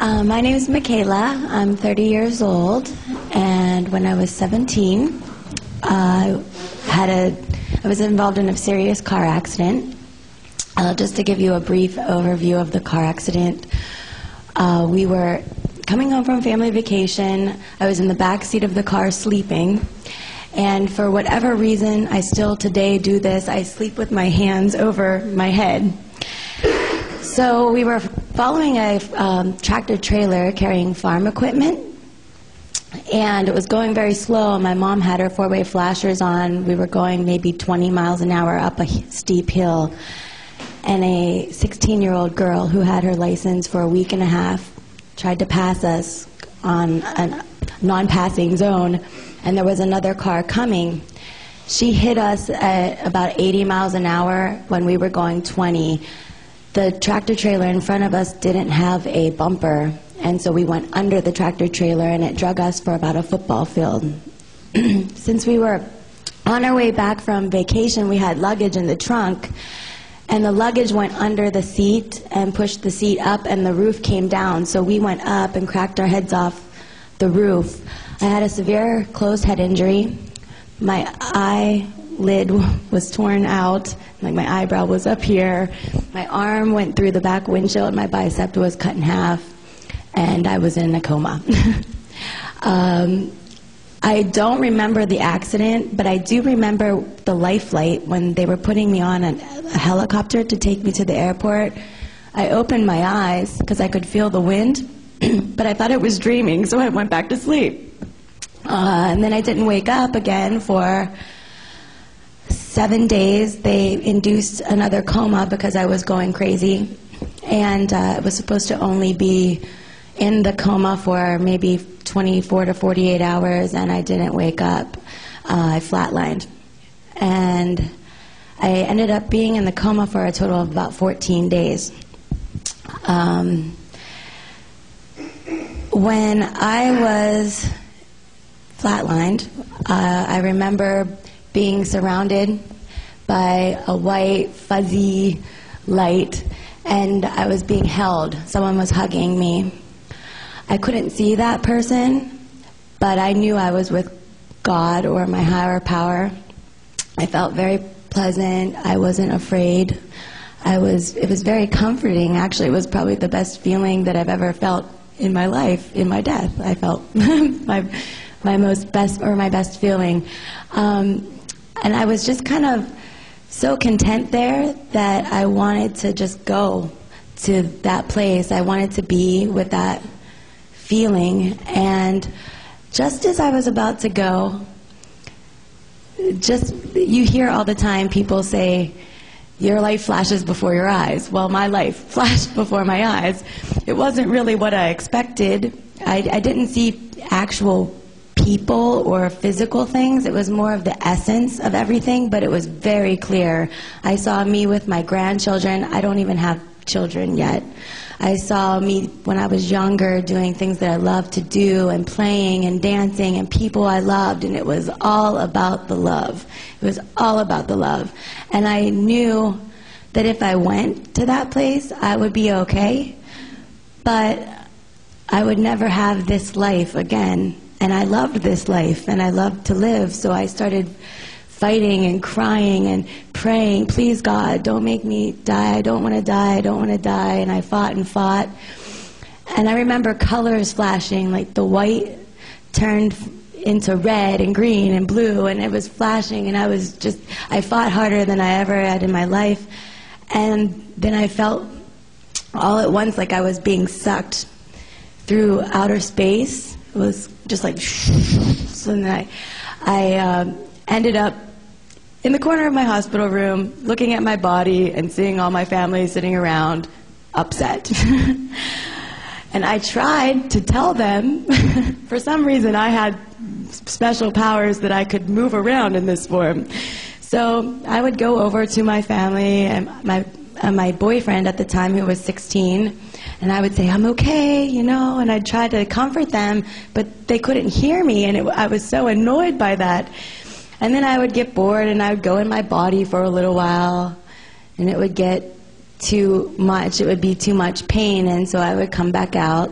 My name is Michaela. I'm 30 years old, and when I was 17, I was involved in a serious car accident. Just to give you a brief overview of the car accident, we were coming home from family vacation. I was in the back seat of the car sleeping, and for whatever reason, I still today do this. I sleep with my hands over my head. So we were following a tractor trailer carrying farm equipment, and it was going very slow. My mom had her four-way flashers on. We were going maybe 20 miles an hour up a steep hill, and a 16-year-old girl who had her license for a week and a half tried to pass us on a non-passing zone, and there was another car coming. She hit us at about 80 miles an hour when we were going 20. The tractor trailer in front of us didn't have a bumper, and so we went under the tractor trailer, and it drug us for about a football field. Since we were on our way back from vacation, we had luggage in the trunk, and the luggage went under the seat and pushed the seat up, and the roof came down, so we went up and cracked our heads off the roof. I had a severe closed head injury. My eyelid was torn out, like my eyebrow was up here. My arm went through the back windshield, my bicep was cut in half, and I was in a coma. I don't remember the accident, but I do remember the life flight when they were putting me on a helicopter to take me to the airport. I opened my eyes because I could feel the wind, but I thought it was dreaming, so I went back to sleep. And then I didn't wake up again for 7 days. They induced another coma because I was going crazy, and it was supposed to only be in the coma for maybe 24 to 48 hours, and I didn't wake up. I flatlined, and I ended up being in the coma for a total of about 14 days. When I was flatlined, I remember being surrounded by a white, fuzzy light, and I was being held. Someone was hugging me. I couldn't see that person, but I knew I was with God or my higher power. I felt very pleasant. I wasn't afraid. It was very comforting. Actually, it was probably the best feeling that I've ever felt in my life, in my death. I felt my best feeling. And I was just kind of so content there that I wanted to just go to that place. I wanted to be with that feeling. And just as I was about to go, you hear all the time people say, your life flashes before your eyes. Well, my life flashed before my eyes. It wasn't really what I expected. I didn't see actual people or physical things. It was more of the essence of everything, but it was very clear. I saw me with my grandchildren. I don't even have children yet. I saw me when I was younger doing things that I loved to do and playing and dancing and people I loved, and it was all about the love. It was all about the love. And I knew that if I went to that place, I would be okay, but I would never have this life again. And I loved this life, and I loved to live, so I started fighting and crying and praying, please God, don't make me die, I don't want to die, I don't want to die. And I fought and fought. And I remember colors flashing, like the white turned into red and green and blue, and it was flashing, and I fought harder than I ever had in my life. And then I felt all at once like I was being sucked through outer space. It was just like, so then I ended up in the corner of my hospital room, looking at my body and seeing all my family sitting around, upset. And I tried to tell them, for some reason I had special powers that I could move around in this form. So I would go over to my family and my boyfriend at the time, who was 16, and I would say, I'm okay, you know, and I'd try to comfort them, but they couldn't hear me, and I was so annoyed by that. And then I would get bored, and I would go in my body for a little while, and it would get too much. It would be too much pain, and so I would come back out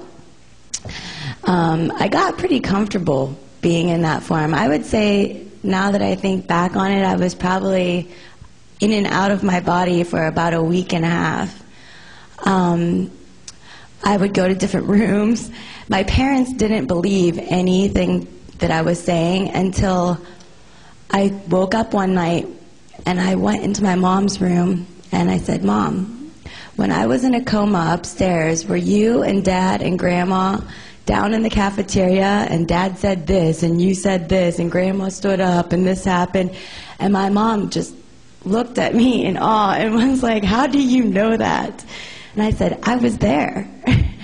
I got pretty comfortable being in that form. I would say, now that I think back on it, I was probably in and out of my body for about a week and a half. I would go to different rooms. My parents didn't believe anything that I was saying until I woke up one night and I went into my mom's room and I said, "Mom, when I was in a coma upstairs, were you and Dad and Grandma down in the cafeteria, and Dad said this, and you said this, and Grandma stood up, and this happened?" And my mom just looked at me in awe and was like, "How do you know that?" And I said, "I was there."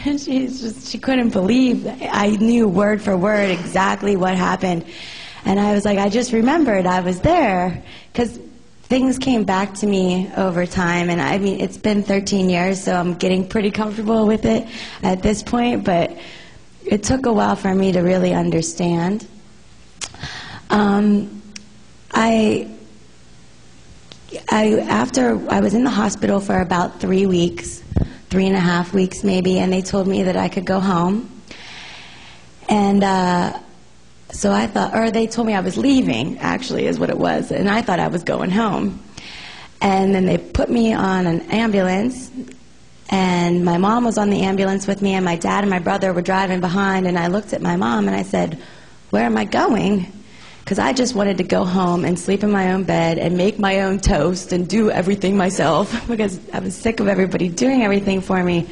And she couldn't believe I knew word for word exactly what happened. And I was like, I just remembered I was there, because things came back to me over time. And I mean, it's been 13 years, so I'm getting pretty comfortable with it at this point, but it took a while for me to really understand. After I was in the hospital for about 3 weeks, 3.5 weeks maybe, and they told me that I could go home. And so I thought, or they told me I was leaving, actually, is what it was, and I thought I was going home. And then they put me on an ambulance, and my mom was on the ambulance with me, and my dad and my brother were driving behind, and I looked at my mom and I said, "Where am I going?" Because I just wanted to go home and sleep in my own bed and make my own toast and do everything myself, because I was sick of everybody doing everything for me.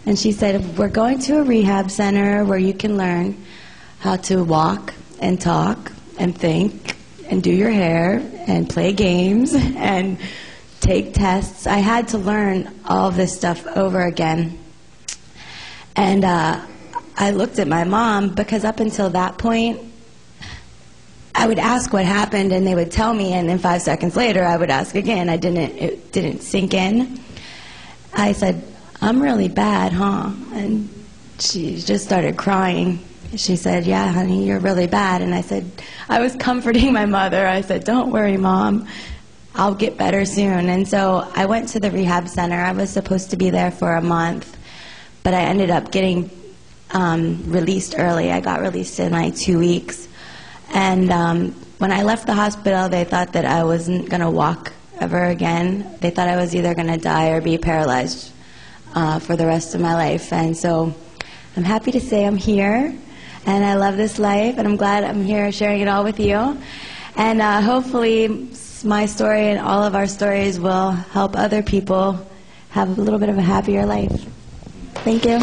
And she said, "We're going to a rehab center where you can learn how to walk and talk and think and do your hair and play games and take tests." I had to learn all of this stuff over again. And I looked at my mom, because up until that point, I would ask what happened, and they would tell me, and then 5 seconds later, I would ask again. It didn't sink in. I said, "I'm really bad, huh?" And she just started crying. She said, "Yeah, honey, you're really bad." And I said, I was comforting my mother. I said, "Don't worry, Mom. I'll get better soon." And so I went to the rehab center. I was supposed to be there for a month, but I ended up getting released early. I got released in like 2 weeks. And when I left the hospital, they thought that I wasn't going to walk ever again. They thought I was either going to die or be paralyzed for the rest of my life. And so I'm happy to say I'm here, and I love this life, and I'm glad I'm here sharing it all with you. And hopefully my story and all of our stories will help other people have a little bit of a happier life. Thank you.